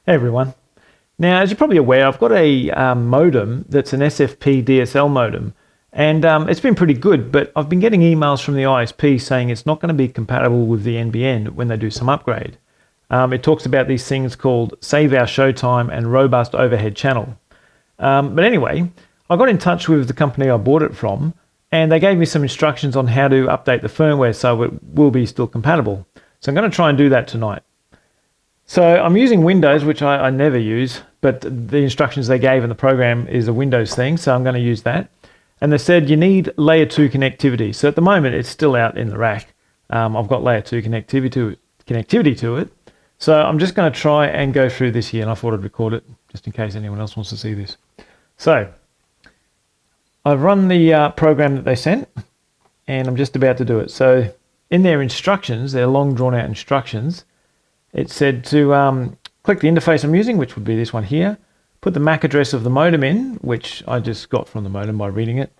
Hey everyone. Now, as you're probably aware, I've got a modem that's an SFP DSL modem, and it's been pretty good, but I've been getting emails from the ISP saying it's not going to be compatible with the NBN when they do some upgrade. It talks about these things called save our showtime and robust overhead channel. But anyway, I got in touch with the company I bought it from, and they gave me some instructions on how to update the firmware so it will be still compatible. So I'm going to try and do that tonight. So I'm using Windows, which I never use, but the instructions they gave in the program is a Windows thing, so I'm going to use that. And they said you need layer 2 connectivity. So at the moment it's still out in the rack. I've got layer 2 connectivity to it. So I'm just going to try and go through this here, and I thought I'd record it just in case anyone else wants to see this. So I've run the program that they sent, and I'm just about to do it. So in their instructions, their long drawn out instructions, it said to click the interface I'm using, which would be this one here, put the MAC address of the modem in, which I just got from the modem by reading it.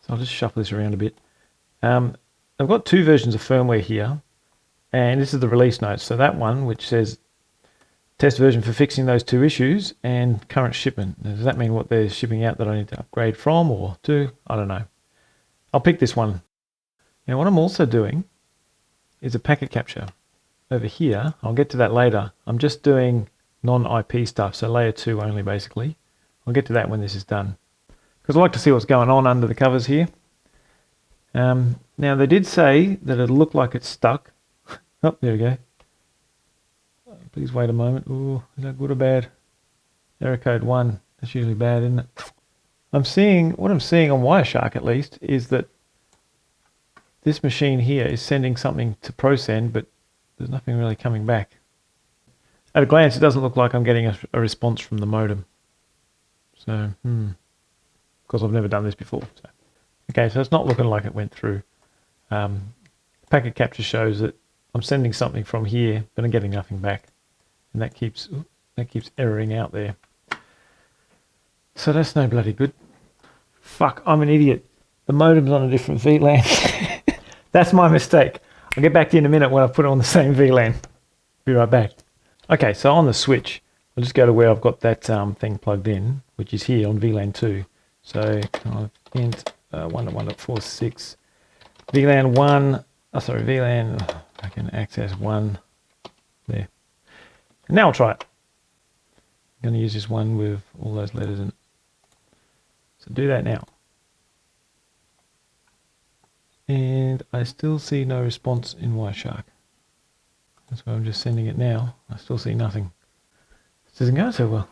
So I'll just shuffle this around a bit. I've got two versions of firmware here, and this is the release notes. So that one, which says test version for fixing those two issues and current shipment. Now, does that mean what they're shipping out that I need to upgrade from or to? I don't know. I'll pick this one. Now what I'm also doing is a packet capture. Over here, I'll get to that later. I'm just doing non-IP stuff, so layer 2 only basically. I'll get to that when this is done, because I like to see what's going on under the covers here. Now they did say that it looked like it's stuck. Oh, there we go. Please wait a moment. Ooh, is that good or bad? Error code 1. That's usually bad, isn't it? What I'm seeing on Wireshark at least is that this machine here is sending something to Proscend, but there's nothing really coming back. At a glance, it doesn't look like I'm getting a response from the modem. So, because I've never done this before. So. Okay, so it's not looking like it went through. Packet capture shows that I'm sending something from here, but I'm getting nothing back, and that keeps erroring out there. So that's no bloody good. Fuck, I'm an idiot. The modem's on a different VLAN. That's my mistake. I'll get back to you in a minute when I put it on the same VLAN. Be right back. Okay, so on the switch, I'll just go to where I've got that thing plugged in, which is here on VLAN 2. So I've int 1.1.46. VLAN 1, VLAN, I can access 1 there. And now I'll try it. I'm going to use this one with all those letters in it. So do that now. And I still see no response in Wireshark. That's why I'm just sending it now. I still see nothing. This doesn't go so well.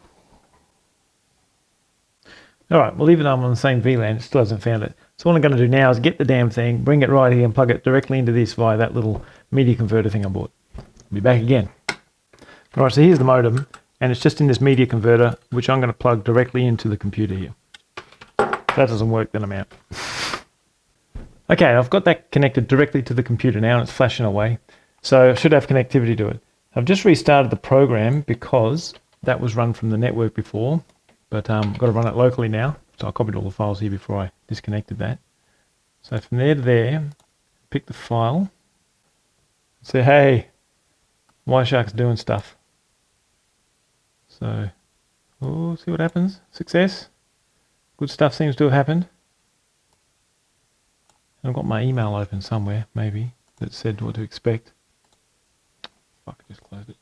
Alright, well even though I'm on the same VLAN, it still hasn't found it. So what I'm going to do now is get the damn thing, bring it right here and plug it directly into this via that little media converter thing I bought. I'll be back again. Alright, so here's the modem, and it's just in this media converter, which I'm going to plug directly into the computer here. If that doesn't work, then I'm out. Okay, I've got that connected directly to the computer now, and it's flashing away. So I should have connectivity to it. I've just restarted the program because that was run from the network before, but I've got to run it locally now. So I copied all the files here before I disconnected that. So from there to there, pick the file, say, hey, Wireshark's doing stuff. So, see what happens. Success. Good stuff seems to have happened. I've got my email open somewhere, maybe, that said what to expect. Fuck, I just closed it.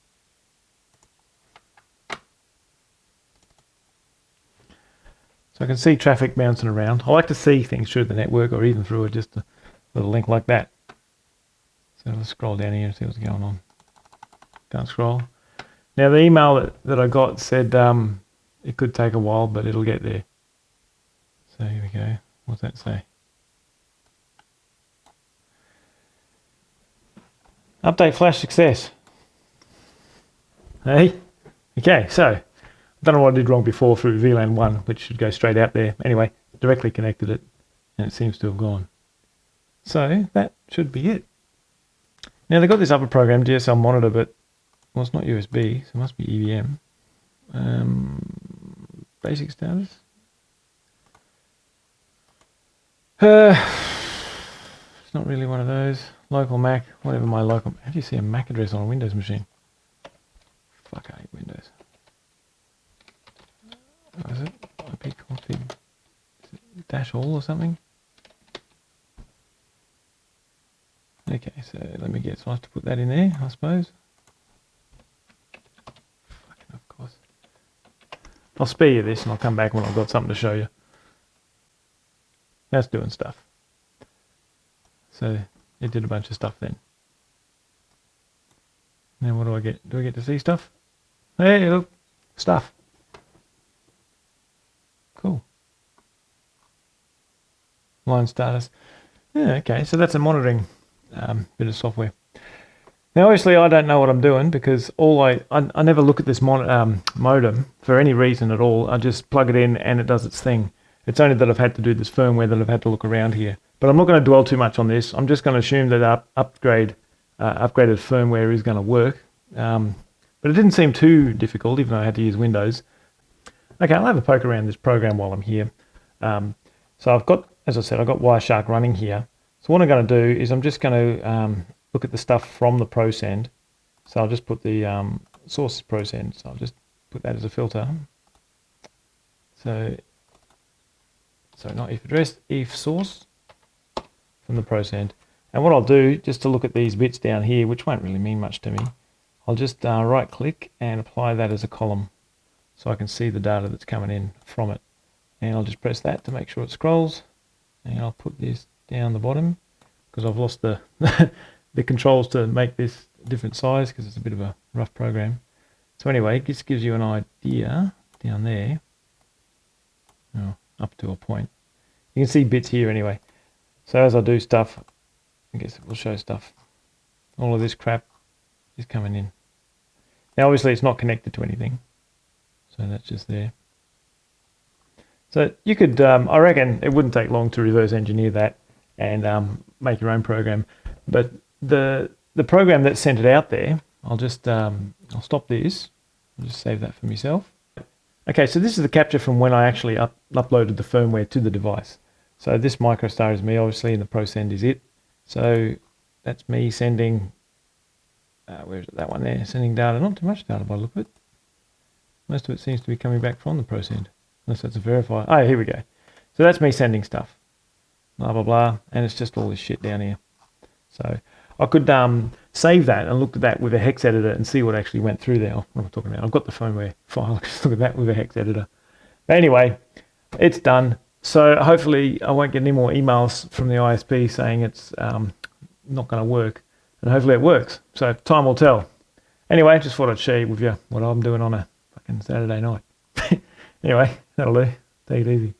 So I can see traffic bouncing around. I like to see things through the network or even through just a little link like that. So let's scroll down here and see what's going on. Can't scroll. Now the email that I got said it could take a while, but it'll get there. So here we go. What's that say? Update flash success. Hey? Okay, so I don't know what I did wrong before through VLAN 1, which should go straight out there. Anyway, directly connected it, and it seems to have gone. So that should be it. Now they've got this other program, DSL monitor, but well, it's not USB, so it must be EVM. Basic status. It's not really one of those. Local MAC, whatever my local... How do you see a MAC address on a Windows machine? Fuck, I hate Windows. dash all or something. Okay, so let me get, so I have to put that in there, I suppose. Fucking of course. I'll spare you this and I'll come back when I've got something to show you. That's doing stuff. So it did a bunch of stuff then. Now what do I get? Do I get to see stuff? Hey, look, stuff. Cool. Line status. Yeah, okay, so that's a monitoring bit of software. Now, obviously, I don't know what I'm doing because I never look at this modem for any reason at all. I just plug it in and it does its thing. It's only that I've had to do this firmware that I've had to look around here. But I'm not going to dwell too much on this. I'm just going to assume that upgraded firmware is going to work. But it didn't seem too difficult, even though I had to use Windows. Okay, I'll have a poke around this program while I'm here. So I've got, as I said, I've got Wireshark running here. So what I'm going to do is I'm just going to look at the stuff from the Proscend. So I'll just put the source Proscend. So I'll just put that as a filter. So not if address, if source from the Proscend. And what I'll do, just to look at these bits down here, which won't really mean much to me, I'll just right click and apply that as a column so I can see the data that's coming in from it. And I'll just press that to make sure it scrolls. And I'll put this down the bottom because I've lost the the controls to make this different size because it's a bit of a rough program. So anyway, this gives you an idea down there. Oh, up to a point. You can see bits here anyway. So as I do stuff, I guess it will show stuff. All of this crap is coming in. Now obviously it's not connected to anything. So that's just there. So you could, I reckon it wouldn't take long to reverse engineer that and make your own program. But the program that sent it out there, I'll just, I'll stop this. I'll just save that for myself. Okay, so this is the capture from when I actually uploaded the firmware to the device. So this microstar is me, obviously, and the Proscend is it. So that's me sending, where is it, that one there, sending data, not too much data by the look of it. Most of it seems to be coming back from the Proscend, unless that's a verifier. Oh, here we go. So that's me sending stuff, blah, blah, blah, and it's just all this shit down here. So I could save that and look at that with a hex editor and see what actually went through there. What am I talking about? I've got the firmware file, just look at that with a hex editor. But anyway, it's done. So hopefully I won't get any more emails from the ISP saying it's not going to work, and hopefully it works. So time will tell. Anyway, just thought I'd share with you what I'm doing on a fucking Saturday night. Anyway, that'll do. Take it easy.